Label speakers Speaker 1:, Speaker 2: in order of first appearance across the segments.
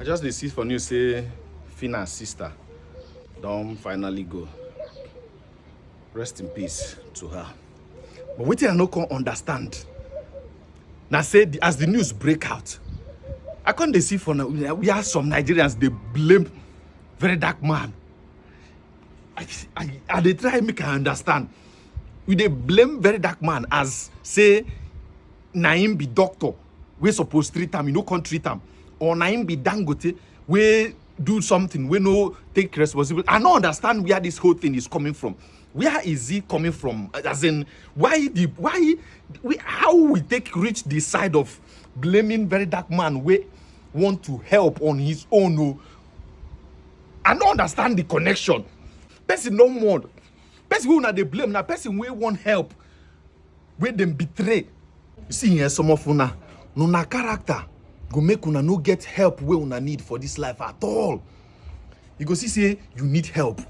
Speaker 1: I just see for news say Phyna's sister don't finally go. Rest in peace to her. But what I no can understand. Now say as the news break out, I can't see for now. We have some Nigerians they blame Verydarkman. I they try make I understand. We they blame Verydarkman as say Naim be doctor. We supposed to treat him, you know, can't treat him. Or Naim be Dangote, we do something, we no take responsibility. I don't understand where this whole thing is coming from. Where is he coming from? As in, how we reach the side of blaming Verydarkman? We want to help on his own. No. I don't understand the connection. Person no more. Person who na they blame, na person we want help. We them betray. You see here, some of una, no na character go make una no get help where una need for this life at all. You go see say you need help,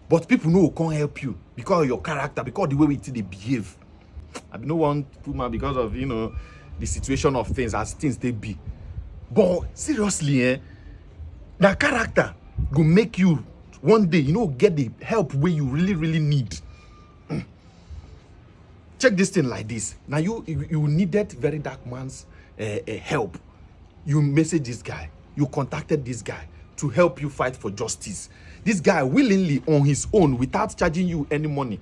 Speaker 1: but people no can't help you because of your character, because of the way they behave. I no want to because of the situation of things as things they be. But seriously, that character go make you one day get the help where you really need. Check this thing like this. Now you needed Verydarkman's help. You message this guy. You contacted this guy to help you fight for justice. This guy willingly on his own without charging you any money.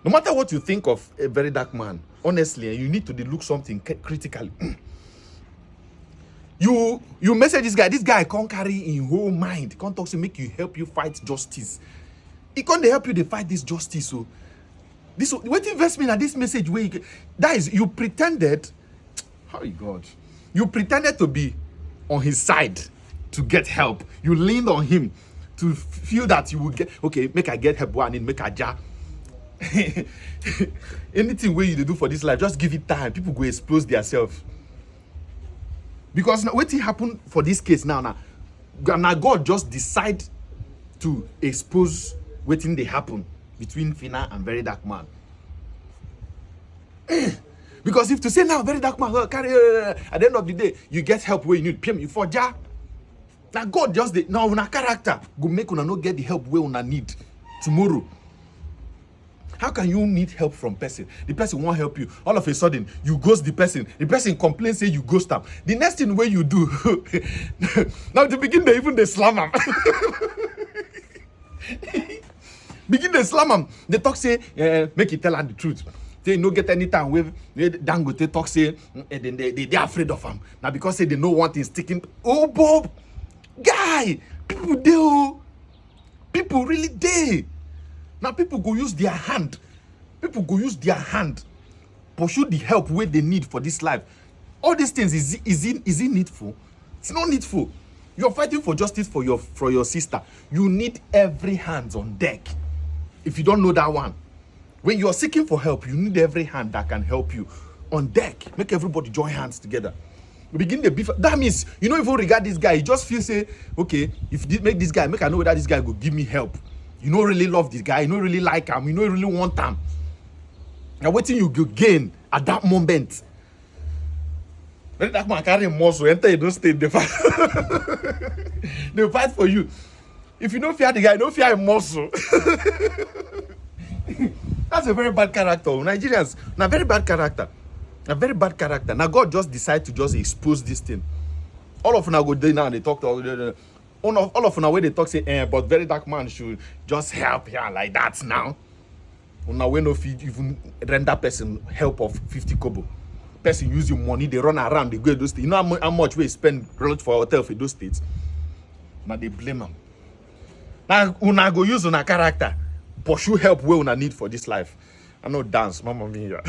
Speaker 1: No matter what you think of a Verydarkman, honestly, you need to look something critically. You message this guy. This guy can't carry in whole mind. Can't talk to make you help you fight justice. He can't help you to fight this justice. So this what investment at this message where that is you pretended. How God? You pretended to be on his side to get help. You leaned on him to feel that you will get make I get help one and make a jar. Anything where you do for this life, just give it time. People go expose themselves. Because now what happened for this case now God just decide to expose what thing they happen between Phyna and Verydarkman. Because if to say now Verydarkman carry at the end of the day you get help where you need PM you for jar. Now God just now una character go make una no get the help where una need tomorrow. How can you need help from person? The person won't help you. All of a sudden, you ghost the person. The person complains, say you ghost them. The next thing where you do, now to begin they slam them. Begin they slam them. They talk say, make it tell her the truth. They no get any time with Dangote talk say, they are afraid of him. Now because say they know one thing sticking. Oh, Bob, guy, people do. People really do. Now people go use their hand. People go use their hand. Pursue the help where they need for this life. All these things is it needful? It's not needful. You're fighting for justice for your sister. You need every hands on deck. If you don't know that one, when you're seeking for help, you need every hand that can help you on deck. Make everybody join hands together. We begin the beef. That means you don't even regard this guy. You just feel say, okay, if make this guy, make I know whether this guy will give me help. You don't really love this guy. You don't really like him. You don't really want him. Now, what you gain at that moment? That man carry muscle. Enter in those state. They fight. They fight for you. If you don't fear the guy, you don't fear a muscle. That's a very bad character. Nigerians, a very bad character. A very bad character. Now God just decide to just expose this thing. All of them go there now and they talk to all of them where they talk say, but Verydarkman should just help here like that now. Now when no feed even render person help of 50 kobo. Person use your money, they run around, they go to those states. You know how much we spend for hotel for those states. Now they blame them. Now una go use una character, pursue help where una need for this life. I know dance, mama mia.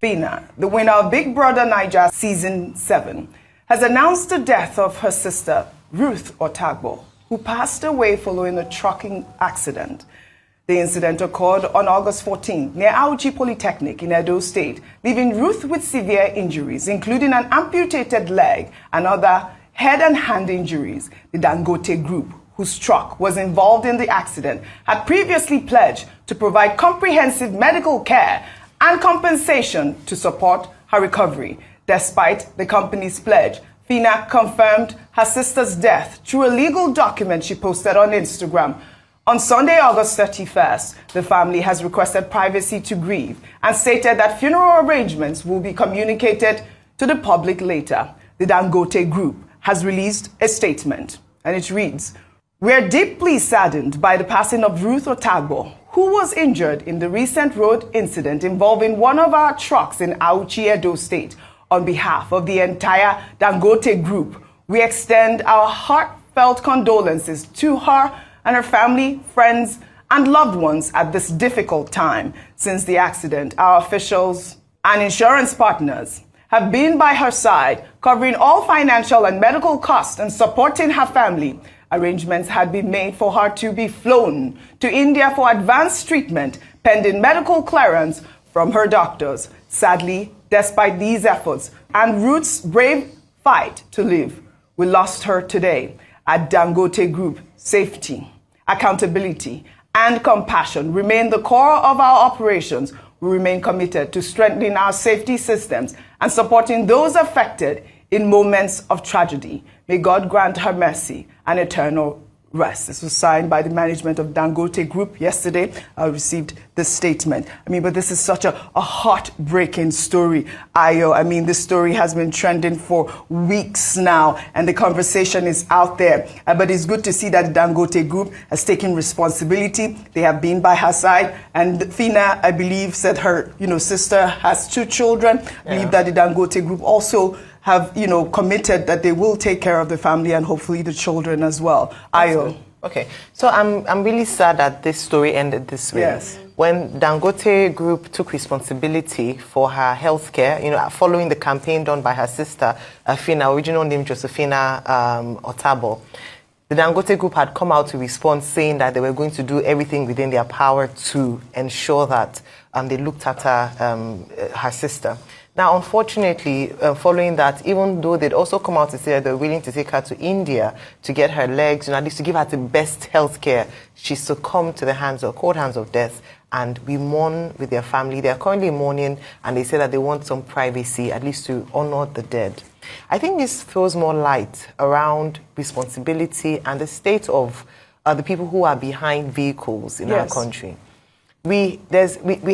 Speaker 2: Phyna, the winner of Big Brother Naija Season 7, has announced the death of her sister, Ruth Otagbo, who passed away following a trucking accident. The incident occurred on August 14 near Auchi Polytechnic in Edo State, leaving Ruth with severe injuries, including an amputated leg and other head and hand injuries. The Dangote Group, whose truck was involved in the accident, had previously pledged to provide comprehensive medical care and compensation to support her recovery. Despite the company's pledge, Phyna confirmed her sister's death through a legal document she posted on Instagram. On Sunday, August 31st, the family has requested privacy to grieve and stated that funeral arrangements will be communicated to the public later. The Dangote Group has released a statement, and it reads, "We are deeply saddened by the passing of Ruth Otagbo, who was injured in the recent road incident involving one of our trucks in Auchi, Edo State. On behalf of the entire Dangote Group, we extend our heartfelt condolences to her and her family, friends, and loved ones at this difficult time. Since the accident, our officials and insurance partners have been by her side, covering all financial and medical costs and supporting her family. Arrangements had been made for her to be flown to India for advanced treatment, pending medical clearance from her doctors. Sadly, despite these efforts and Ruth's brave fight to live, we lost her today. At Dangote Group, safety, accountability, and compassion remain the core of our operations. We remain committed to strengthening our safety systems and supporting those affected in moments of tragedy. May God grant her mercy and eternal rest." This was signed by the management of Dangote Group yesterday. I received this statement. But this is such a heartbreaking story, Ayo. This story has been trending for weeks now, and the conversation is out there. But it's good to see that the Dangote Group has taken responsibility. They have been by her side. And Phyna, I believe, said her sister has 2 children. I believe that the Dangote Group also have committed that they will take care of the family and hopefully the children as well. Ayo.
Speaker 3: Okay, so I'm really sad that this story ended this way.
Speaker 2: Yes.
Speaker 3: When Dangote Group took responsibility for her healthcare, following the campaign done by her sister, Phyna, original name Josephina Otagbo, the Dangote Group had come out to respond, saying that they were going to do everything within their power to ensure that they looked after her sister. Now, unfortunately, following that, even though they'd also come out to say that they're willing to take her to India to get her legs, at least to give her the best health care, she succumbed to the cold hands of death. And we mourn with their family. They are currently mourning, and they say that they want some privacy, at least to honor the dead. I think this throws more light around responsibility and the state of the people who are behind vehicles in our country. We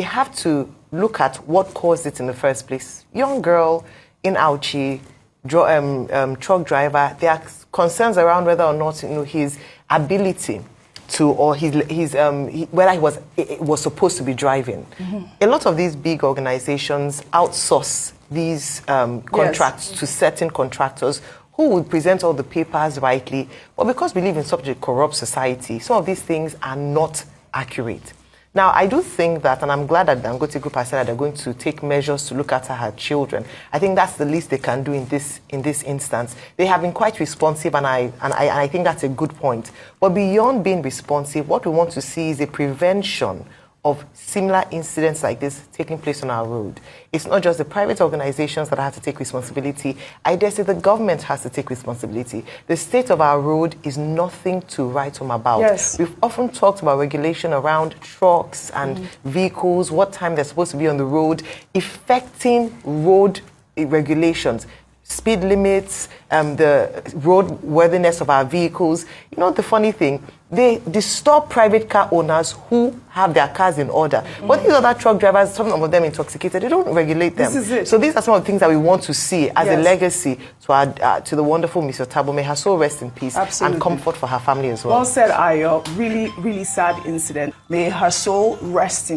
Speaker 3: have to look at what caused it in the first place. Young girl in Auchi, truck driver. There are concerns around whether or not his ability to, or whether he was supposed to be driving. Mm-hmm. A lot of these big organizations outsource these contracts to certain contractors who would present all the papers rightly. But because we live in such a corrupt society, some of these things are not accurate. Now, I do think that, and I'm glad that Dangote Group has said that they're going to take measures to look after her children. I think that's the least they can do in this instance. They have been quite responsive, and I think that's a good point. But beyond being responsive, what we want to see is a prevention of similar incidents like this taking place on our road. It's not just the private organizations that have to take responsibility. I dare say the government has to take responsibility. The state of our road is nothing to write home about.
Speaker 2: Yes.
Speaker 3: We've often talked about regulation around trucks and vehicles, what time they're supposed to be on the road, affecting road regulations, speed limits, the roadworthiness of our vehicles. The funny thing, they disturb private car owners who have their cars in order. But these other truck drivers, some of them intoxicated, they don't regulate them.
Speaker 2: This is it.
Speaker 3: So these are some of the things that we want to see as a legacy to the wonderful Miss Otagbo. May her soul rest in peace.
Speaker 2: Absolutely.
Speaker 3: And comfort for her family as well.
Speaker 2: Well said, Ayo. Really, really sad incident. May her soul rest in